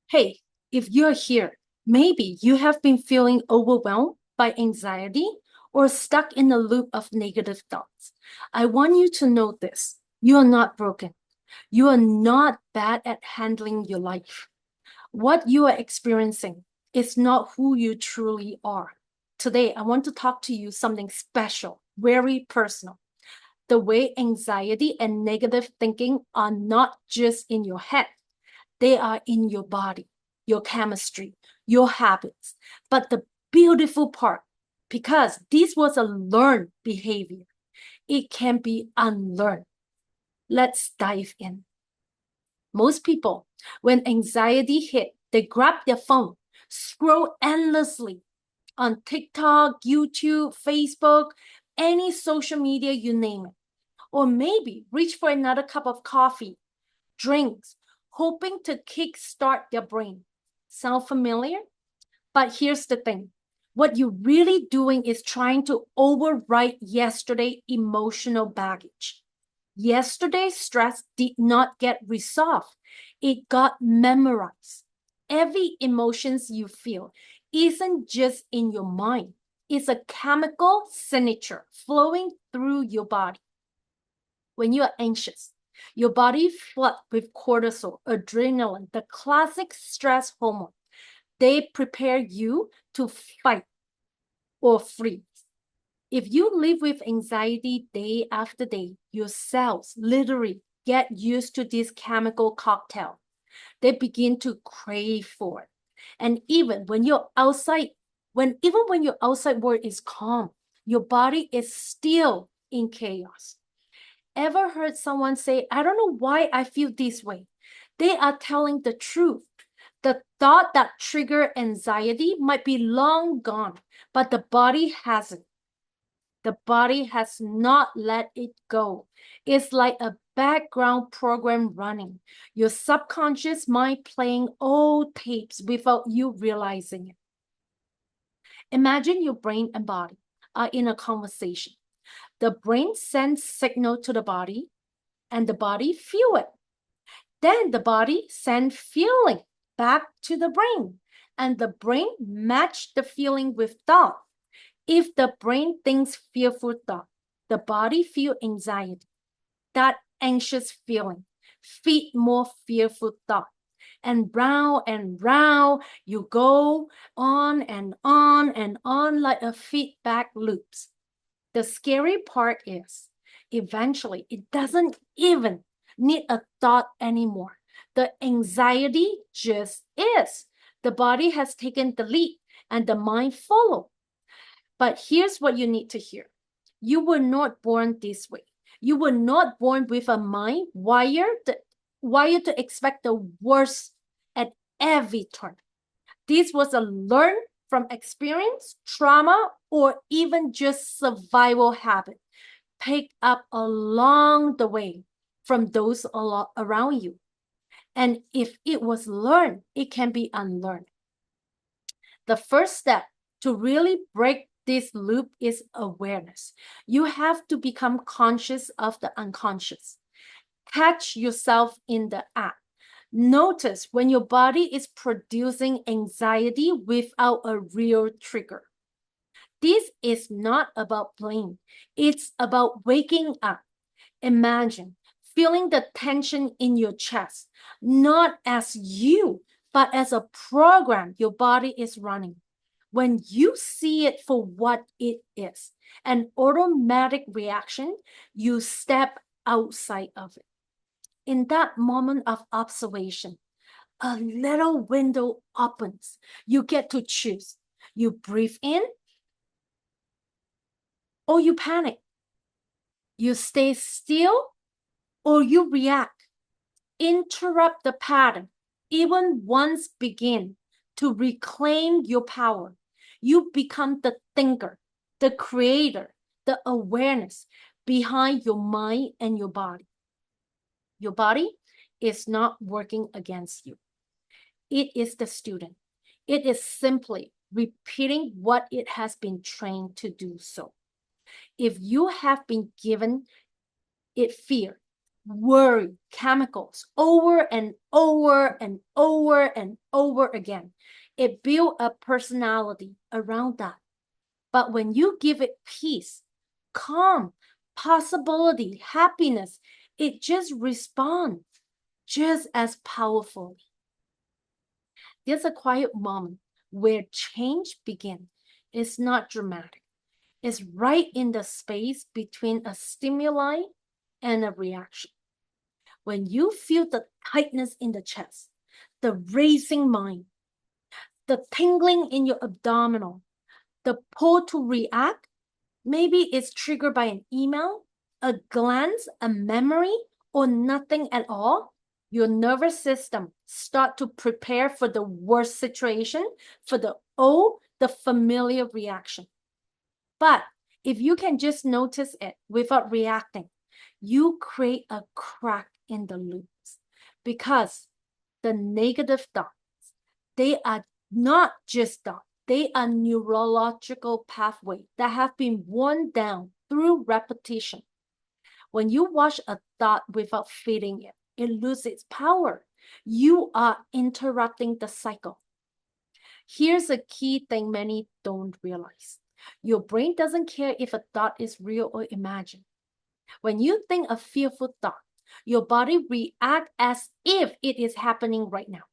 Hey, if you're here, maybe you have been feeling overwhelmed by anxiety or stuck in a loop of negative thoughts. I want you to know this. You are not broken. You are not bad at handling your life. What you are experiencing is not who you truly are. Today, I want to talk to you something special, very personal. The way anxiety and negative thinking are not just in your head, they are in your body, your chemistry, your habits. But the beautiful part, because this was a learned behavior, it can be unlearned. Let's dive in. Most people, when anxiety hit, they grab their phone, scroll endlessly on TikTok, YouTube, Facebook, any social media, you name it. Or maybe reach for another cup of coffee, drinks, hoping to kickstart their brain. Sound familiar? But here's the thing. What you're really doing is trying to overwrite yesterday's emotional baggage. Yesterday's stress did not get resolved. It got memorized. Every emotions you feel isn't just in your mind. It's a chemical signature flowing through your body. When you are anxious, your body floods with cortisol, adrenaline, the classic stress hormone. They prepare you to fight or freeze. If you live with anxiety day after day, your cells literally get used to this chemical cocktail. They begin to crave for it. And even when your outside world is calm, your body is still in chaos. Ever heard someone say, I don't know why I feel this way? They are telling the truth. The thought that triggered anxiety might be long gone, but the body hasn't. The body has not let it go. It's like a background program running, your subconscious mind playing old tapes without you realizing it. Imagine your brain and body are in a conversation. The brain sends signal to the body and the body feel it. Then the body sends feeling back to the brain and the brain match the feeling with thought. If the brain thinks fearful thought, the body feel anxiety. That anxious feeling feed more fearful thought. And round you go on and on and on like a feedback loops. The scary part is eventually it doesn't even need a thought anymore. The anxiety just is. The body has taken the lead and the mind follow. But here's what you need to hear. You were not born this way. You were not born with a mind wired to expect the worst at every turn. This was a learn from experience, trauma, or even just survival habit picked up along the way from those around you. And if it was learned, it can be unlearned. The first step to really break this loop is awareness. You have to become conscious of the unconscious. Catch yourself in the act. Notice when your body is producing anxiety without a real trigger. This is not about blame. It's about waking up. Imagine feeling the tension in your chest, not as you, but as a program your body is running. When you see it for what it is, an automatic reaction, you step outside of it. In that moment of observation, a little window opens. You get to choose. You breathe in or you panic. You stay still or you react. Interrupt the pattern. Even once begin to reclaim your power. You become the thinker, the creator, the awareness behind your mind and your body. Your body is not working against you. It is the student. It is simply repeating what it has been trained to do so. If you have been given it fear, worry chemicals over and over and over and over again. It builds a personality around that. But when you give it peace, calm, possibility, happiness, it just responds just as powerfully. There's a quiet moment where change begins. It's not dramatic. It's right in the space between a stimuli and a reaction. When you feel the tightness in the chest, the racing mind, the tingling in your abdominal, the pull to react, maybe it's triggered by an email, a glance, a memory, or nothing at all. Your nervous system start to prepare for the worst situation, for the familiar reaction. But if you can just notice it without reacting, you create a crack in the loops, because the negative thoughts, they are not just thoughts, they are neurological pathways that have been worn down through repetition. When you watch a thought without feeding it, it loses its power. You are interrupting the cycle. Here's a key thing many don't realize. Your brain doesn't care if a thought is real or imagined. When you think a fearful thought, your body reacts as if it is happening right now.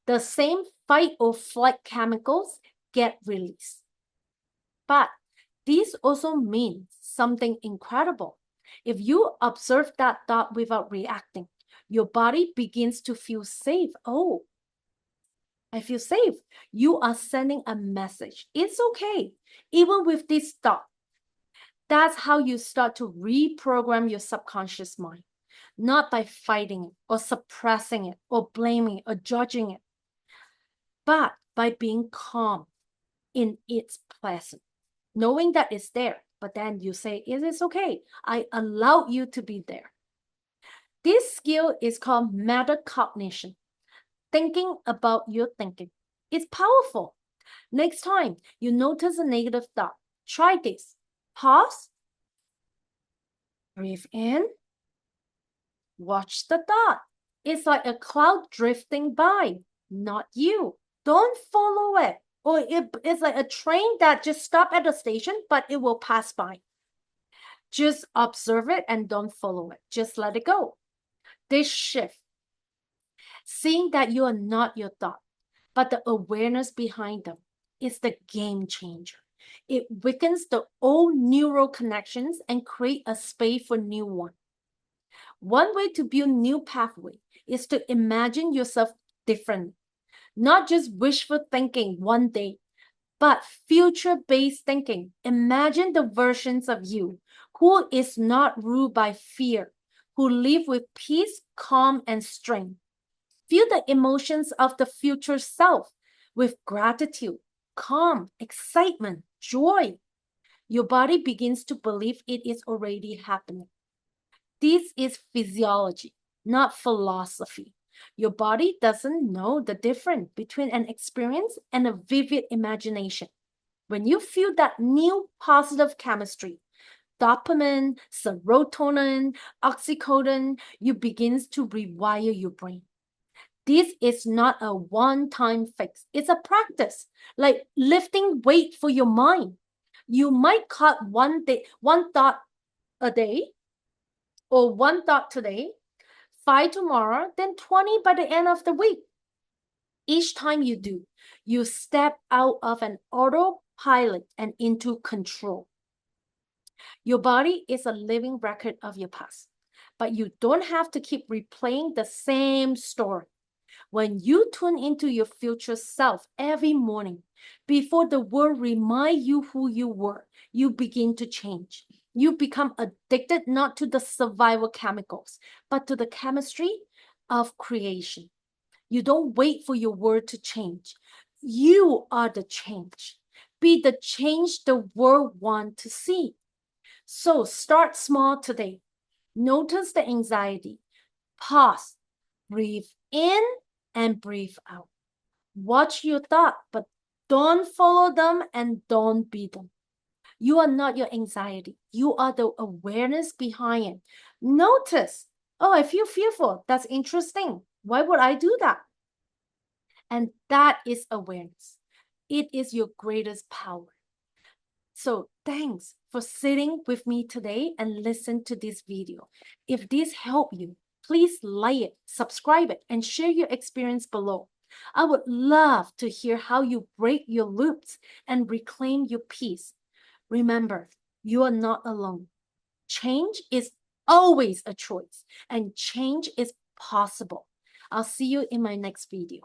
The same fight or flight chemicals get released. But this also means something incredible. If you observe that thought without reacting, your body begins to feel safe. Oh, I feel safe. You are sending a message. It's okay, even with this thought. That's how you start to reprogram your subconscious mind, not by fighting it or suppressing it or blaming it or judging it, but by being calm in its presence, knowing that it's there. But then you say, it is okay. I allow you to be there. This skill is called metacognition, thinking about your thinking. It's powerful. Next time you notice a negative thought, try this. Pause, breathe in, watch the thought. It's like a cloud drifting by, not you. Don't follow it. Or it's like a train that just stopped at the station, but it will pass by. Just observe it and don't follow it. Just let it go. This shift, seeing that you are not your thought, but the awareness behind them, is the game changer. It weakens the old neural connections and create a space for new one. One way to build new pathway is to imagine yourself different, not just wishful thinking one day, but future-based thinking. Imagine the versions of you who is not ruled by fear, who live with peace, calm, and strength. Feel the emotions of the future self with gratitude, calm, excitement, joy. Your body begins to believe it is already happening. This is physiology, not philosophy. Your body doesn't know the difference between an experience and a vivid imagination. When you feel that new positive chemistry, dopamine, serotonin, oxytocin, you begin to rewire your brain. This is not a one-time fix. It's a practice, like lifting weight for your mind. You might cut one thought a day, or one thought today, 5 tomorrow, then 20 by the end of the week. Each time you do, you step out of an autopilot and into control. Your body is a living record of your past, but you don't have to keep replaying the same story. When you tune into your future self every morning, before the world reminds you who you were, you begin to change. You become addicted not to the survival chemicals, but to the chemistry of creation. You don't wait for your world to change. You are the change. Be the change the world wants to see. So start small today. Notice the anxiety. Pause. Breathe in and breathe out. Watch your thought, but don't follow them and don't be them. You are not your anxiety. You are the awareness behind it. Notice Oh, I feel fearful. That's interesting. Why would I do that? And that is awareness. It is your greatest power. So thanks for sitting with me today and listen to this video. If this helped you, please like it, subscribe it, and share your experience below. I would love to hear how you break your loops and reclaim your peace. Remember, you are not alone. Change is always a choice, and change is possible. I'll see you in my next video.